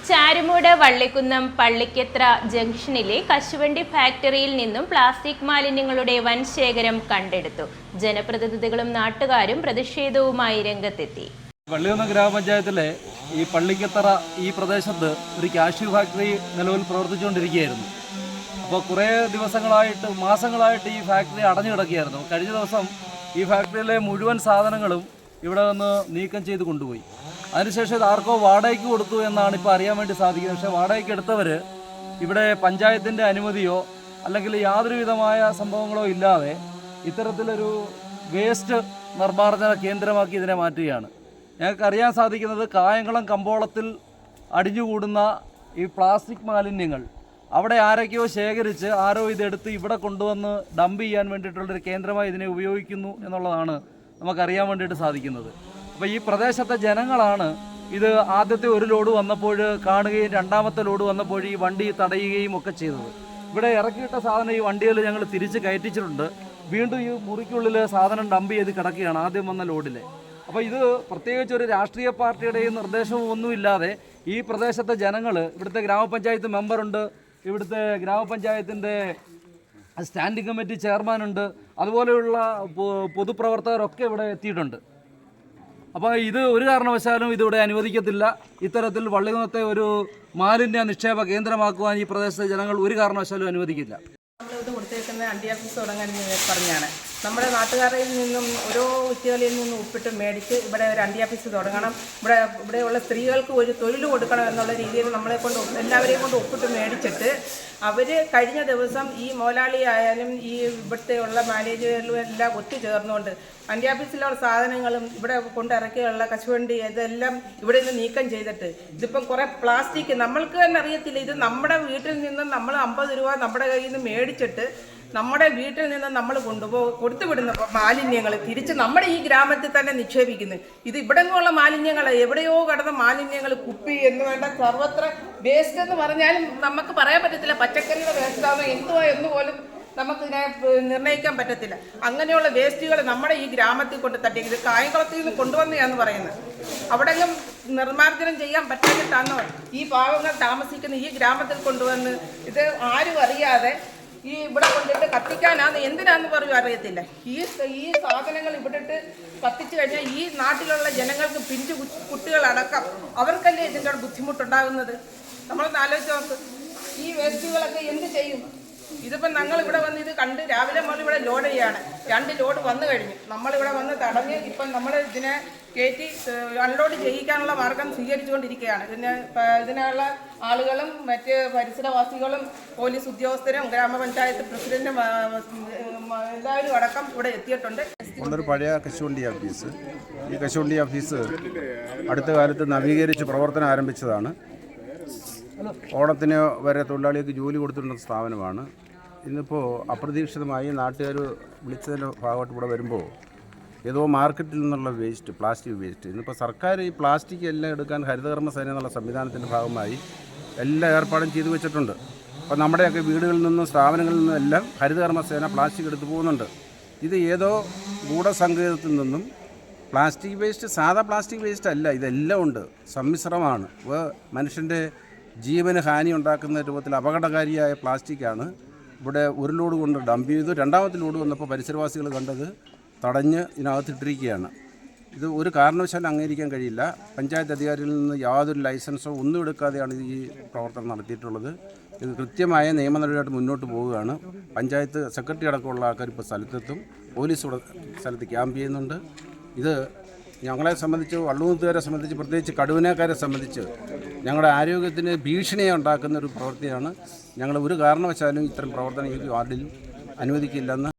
ചാരുമൂട് വള്ളിക്കുന്നം പള്ളിക്കത്ര ജംഗ്ഷനിലെ കശുവണ്ടി ഫാക്ടറിയിൽ നിന്നും പ്ലാസ്റ്റിക് മാലിന്യങ്ങളുടെ വൻ ശേഖരം കണ്ടെടുത്തു. ജനപ്രതിനിധികളും നാട്ടുകാരും പ്രതിഷേധവുമായി രംഗത്തെത്തി. വള്ളിക്കുന്നം ഗ്രാമപഞ്ചായത്തിലെ ഈ പള്ളിക്കത്തറ ഈ പ്രദേശത്ത് ഒരു കാഷ്യൂ ഫാക്ടറി നിലവിൽ പ്രവർത്തിച്ചുകൊണ്ടിരിക്കുകയായിരുന്നു. അപ്പോൾ കുറേ ദിവസങ്ങളായിട്ട് മാസങ്ങളായിട്ട് ഈ ഫാക്ടറി അടഞ്ഞു കിടക്കുകയായിരുന്നു. കഴിഞ്ഞ ദിവസം ഈ ഫാക്ടറിയിലെ മുഴുവൻ സാധനങ്ങളും ഇവിടെ നിന്ന് നീക്കം ചെയ്ത് കൊണ്ടുപോയി. അതിനുശേഷം ഇത് ആർക്കോ വാടകയ്ക്ക് കൊടുത്തു എന്നാണ് ഇപ്പോൾ അറിയാൻ വേണ്ടി സാധിക്കുന്നത്. പക്ഷേ വാടകയ്ക്ക് എടുത്തവർ ഇവിടെ പഞ്ചായത്തിൻ്റെ അനുമതിയോ അല്ലെങ്കിൽ യാതൊരു വിധമായ സംഭവങ്ങളോ ഇല്ലാതെ ഇത്തരത്തിലൊരു വേസ്റ്റ് നിർമ്മാർജ്ജന കേന്ദ്രമാക്കി ഇതിനെ മാറ്റുകയാണ്. ഞങ്ങൾക്ക് അറിയാൻ സാധിക്കുന്നത് കായംകുളം കമ്പോളത്തിൽ അടിഞ്ഞുകൂടുന്ന ഈ പ്ലാസ്റ്റിക് മാലിന്യങ്ങൾ അവിടെ ആരൊക്കെയോ ശേഖരിച്ച് ആരോ ഇതെടുത്ത് ഇവിടെ കൊണ്ടുവന്ന് ഡംപ് ചെയ്യാൻ വേണ്ടിയിട്ടുള്ളൊരു കേന്ദ്രമായി ഇതിനെ ഉപയോഗിക്കുന്നു എന്നുള്ളതാണ് നമുക്കറിയാൻ വേണ്ടിയിട്ട് സാധിക്കുന്നത്. അപ്പോൾ ഈ പ്രദേശത്തെ ജനങ്ങളാണ് ഇത് ആദ്യത്തെ ഒരു ലോഡ് വന്നപ്പോൾ കാണുകയും രണ്ടാമത്തെ ലോഡ് വന്നപ്പോൾ ഈ വണ്ടി തടയുകയും ഒക്കെ ചെയ്തത്. ഇവിടെ ഇറക്കിയിട്ട സാധനം ഈ വണ്ടിയിൽ ഞങ്ങൾ തിരിച്ച് കയറ്റിച്ചിട്ടുണ്ട്. വീണ്ടും ഈ മുറിക്കുള്ളിൽ സാധനം ഡംപ് ചെയ്ത് കിടക്കുകയാണ് ആദ്യം വന്ന ലോഡിൽ. അപ്പോൾ ഇത് പ്രത്യേകിച്ച് ഒരു രാഷ്ട്രീയ പാർട്ടിയുടെയും നിർദ്ദേശവും ഒന്നുമില്ലാതെ ഈ പ്രദേശത്തെ ജനങ്ങൾ, ഇവിടുത്തെ ഗ്രാമപഞ്ചായത്ത് മെമ്പറുണ്ട്, ഇവിടുത്തെ ഗ്രാമപഞ്ചായത്തിൻ്റെ സ്റ്റാൻഡിംഗ് കമ്മിറ്റി ചെയർമാനുണ്ട്, അതുപോലെയുള്ള പൊതുപ്രവർത്തകരൊക്കെ ഇവിടെ എത്തിയിട്ടുണ്ട്. അപ്പോൾ ഇത് ഒരു കാരണവശാലും ഇതിവിടെ അനുവദിക്കത്തില്ല. ഇത്തരത്തിൽ വള്ളികുന്നത്തെ ഒരു മാലിന്യ നിക്ഷേപ കേന്ദ്രമാക്കുവാൻ ഈ പ്രദേശത്തെ ജനങ്ങൾ ഒരു കാരണവശാലും അനുവദിക്കില്ല. നമ്മളിത് കൊടുത്തേക്കുന്ന അണ്ടി ഓഫീസ് തുടങ്ങാൻ പറഞ്ഞാണ്. നമ്മുടെ നാട്ടുകാരിൽ നിന്നും ഓരോ വ്യക്തികളിൽ നിന്നും ഒപ്പിട്ട് മേടിച്ച് ഇവിടെ ഒരു അണ്ടി ഓഫീസ് തുടങ്ങണം, ഇവിടെയുള്ള സ്ത്രീകൾക്ക് ഒരു തൊഴിൽ കൊടുക്കണം എന്നുള്ള രീതിയിൽ എല്ലാവരെയും കൊണ്ട് ഒപ്പിട്ട് മേടിച്ചിട്ട് അവർ കഴിഞ്ഞ ദിവസം ഈ മോലാളി ആയാലും ഈ ഇവിടുത്തെ ഉള്ള മാനേജറും എല്ലാം ഒത്തുചേർന്നുകൊണ്ട് അണ്ടി ഓഫീസിലുള്ള സാധനങ്ങളും ഇവിടെ കൊണ്ടിറക്കിയുള്ള കശുവണ്ടി ഇതെല്ലാം ഇവിടെ നിന്ന് നീക്കം ചെയ്തിട്ട് ഇതിപ്പം കുറേ പ്ലാസ്റ്റിക് നമ്മൾക്ക് തന്നെ അറിയത്തില്ല. ഇത് നമ്മുടെ വീട്ടിൽ നിന്ന് നമ്മൾ 50 രൂപ നമ്മുടെ കയ്യിൽ നിന്ന് മേടിച്ചിട്ട് നമ്മുടെ വീട്ടിൽ നിന്ന് നമ്മൾ കൊടുത്തുവിടുന്ന മാലിന്യങ്ങൾ തിരിച്ച് നമ്മുടെ ഈ ഗ്രാമത്തിൽ തന്നെ നിക്ഷേപിക്കുന്നു. ഇത് ഇവിടെങ്ങുള്ള മാലിന്യങ്ങൾ, എവിടെയോ കടന്ന മാലിന്യങ്ങൾ, കുപ്പി എന്ന് വേണ്ട സർവത്ര വേസ്റ്റ് എന്ന് പറഞ്ഞാലും നമുക്ക് പറയാൻ പറ്റത്തില്ല. പച്ചക്കറിയുടെ വേസ്റ്റാണോ എന്തുവാ എന്ന് പോലും നമുക്കിതിനെ നിർണ്ണയിക്കാൻ പറ്റത്തില്ല. അങ്ങനെയുള്ള വേസ്റ്റുകൾ നമ്മുടെ ഈ ഗ്രാമത്തിൽ കൊണ്ട് തട്ടി ഇത് കായംകുളത്തിൽ നിന്ന് കൊണ്ടുവന്നതാന്ന് പറയുന്നത്. അവിടെയും നിർമ്മാർജ്ജനം ചെയ്യാൻ പറ്റാഞ്ഞിട്ടാണോ ഈ പാവങ്ങൾ താമസിക്കുന്ന ഈ ഗ്രാമത്തിൽ കൊണ്ടുവന്ന് ഇത് ആരും അറിയാതെ ഈ ഇവിടെ കൊണ്ടിട്ട് കത്തിക്കാനാന്ന് എന്തിനാന്ന് പറയും അറിയത്തില്ല. ഈ സാധനങ്ങൾ ഇവിടിട്ട് കത്തിച്ചു കഴിഞ്ഞാൽ ഈ നാട്ടിലുള്ള ജനങ്ങൾക്ക് പിഞ്ചു കുട്ടികളടക്കം അവർക്കല്ലേ ഇതിൻ്റെ ബുദ്ധിമുട്ടുണ്ടാകുന്നത്. നമ്മളൊന്ന് ആലോചിച്ച് നോക്ക്. ഈ വേസ്റ്റുകളൊക്കെ എന്ത് ചെയ്യും? ഇതിപ്പം ഞങ്ങൾ ഇവിടെ വന്ന് ഇത് കണ്ട് രാവിലെ മുതൽ ഇവിടെ ലോഡ് ചെയ്യാണ്. 2 ലോഡ് വന്നു കഴിഞ്ഞു. നമ്മളിവിടെ വന്ന് തടഞ്ഞ് ഇപ്പം നമ്മൾ ഇതിനെ കയറ്റി അൺലോഡ് ചെയ്യിക്കാനുള്ള മാർഗം സ്വീകരിച്ചുകൊണ്ടിരിക്കുകയാണ്. ഇതിനുള്ള ആളുകളും മറ്റ് പരിസരവാസികളും പോലീസ് ഉദ്യോഗസ്ഥരും ഗ്രാമപഞ്ചായത്ത് പ്രസിഡന്റും എല്ലാവരും അടക്കം ഇവിടെ എത്തിയിട്ടുണ്ട്. ഉള്ളൊരു പഴയ കശുവണ്ടി ഓഫീസ്. ഈ കശുവണ്ടി ഓഫീസ് അടുത്ത കാലത്ത് നവീകരിച്ച് പ്രവർത്തനം ആരംഭിച്ചതാണ്. ഓണത്തിന് വരെ തൊഴിലാളികൾക്ക് ജോലി കൊടുത്തിട്ടുള്ള സ്ഥാപനമാണ്. ഇന്നിപ്പോൾ അപ്രതീക്ഷിതമായി നാട്ടുകാർ വിളിച്ചതിൻ്റെ ഭാഗമായിട്ട് ഇവിടെ വരുമ്പോൾ ഏതോ മാർക്കറ്റിൽ നിന്നുള്ള വേസ്റ്റ്, പ്ലാസ്റ്റിക് വേസ്റ്റ്, ഇന്നിപ്പോൾ സർക്കാർ ഈ പ്ലാസ്റ്റിക് എല്ലാം എടുക്കാൻ ഹരിതകർമ്മ സേന എന്നുള്ള സംവിധാനത്തിൻ്റെ ഭാഗമായി എല്ലാ ഏർപ്പാടും ചെയ്തു വെച്ചിട്ടുണ്ട്. അപ്പോൾ നമ്മുടെയൊക്കെ വീടുകളിൽ നിന്നും സ്ഥാപനങ്ങളിൽ നിന്നും എല്ലാം ഹരിതകർമ്മ സേന പ്ലാസ്റ്റിക് എടുത്തു പോകുന്നുണ്ട്. ഇത് ഏതോ ഗൂഢസങ്കേതത്തിൽ നിന്നും പ്ലാസ്റ്റിക് വേസ്റ്റ്, സാധാ പ്ലാസ്റ്റിക് വേസ്റ്റ് അല്ല, ഇതെല്ലാം ഉണ്ട്, സമ്മിശ്രമാണ്. മനുഷ്യൻ്റെ ജീവന് ഹാനി ഉണ്ടാക്കുന്ന രൂപത്തിൽ അപകടകാരിയായ പ്ലാസ്റ്റിക്കാണ് ഇവിടെ ഒരു ലോഡ് കൊണ്ട് ഡംപ് ചെയ്തു. രണ്ടാമത്തെ ലോഡ് വന്നപ്പോൾ പരിസരവാസികൾ കണ്ടത് തടഞ്ഞ് ഇതിനകത്തിട്ടിരിക്കുകയാണ്. ഇത് ഒരു കാരണവശാലും അംഗീകരിക്കാൻ കഴിയില്ല. പഞ്ചായത്ത് അധികാരികളിൽ നിന്ന് യാതൊരു ലൈസൻസോ ഒന്നും എടുക്കാതെയാണ് ഈ പ്രവർത്തനം നടത്തിയിട്ടുള്ളത്. ഇത് കൃത്യമായ നിയമ നടപടിയായിട്ട് മുന്നോട്ട് പോവുകയാണ്. പഞ്ചായത്ത് സെക്രട്ടറി അടക്കമുള്ള ആൾക്കാർ ഇപ്പോൾ സ്ഥലത്തെത്തും. പോലീസ് ഇവിടെ സ്ഥലത്ത് ക്യാമ്പ് ചെയ്യുന്നുണ്ട്. ഇത് ഞങ്ങളെ സംബന്ധിച്ച്, വള്ളുകുന്നത്തുകാരെ സംബന്ധിച്ച്, പ്രത്യേകിച്ച് കടുവനക്കാരെ സംബന്ധിച്ച് ഞങ്ങളുടെ ആരോഗ്യത്തിന് ഭീഷണിയെ ഉണ്ടാക്കുന്ന ഒരു പ്രവൃത്തിയാണ്. ഞങ്ങൾ ഒരു കാരണവശാലും ഇത്തരം പ്രവർത്തനം ഈ വാർഡിൽ അനുവദിക്കില്ലെന്ന്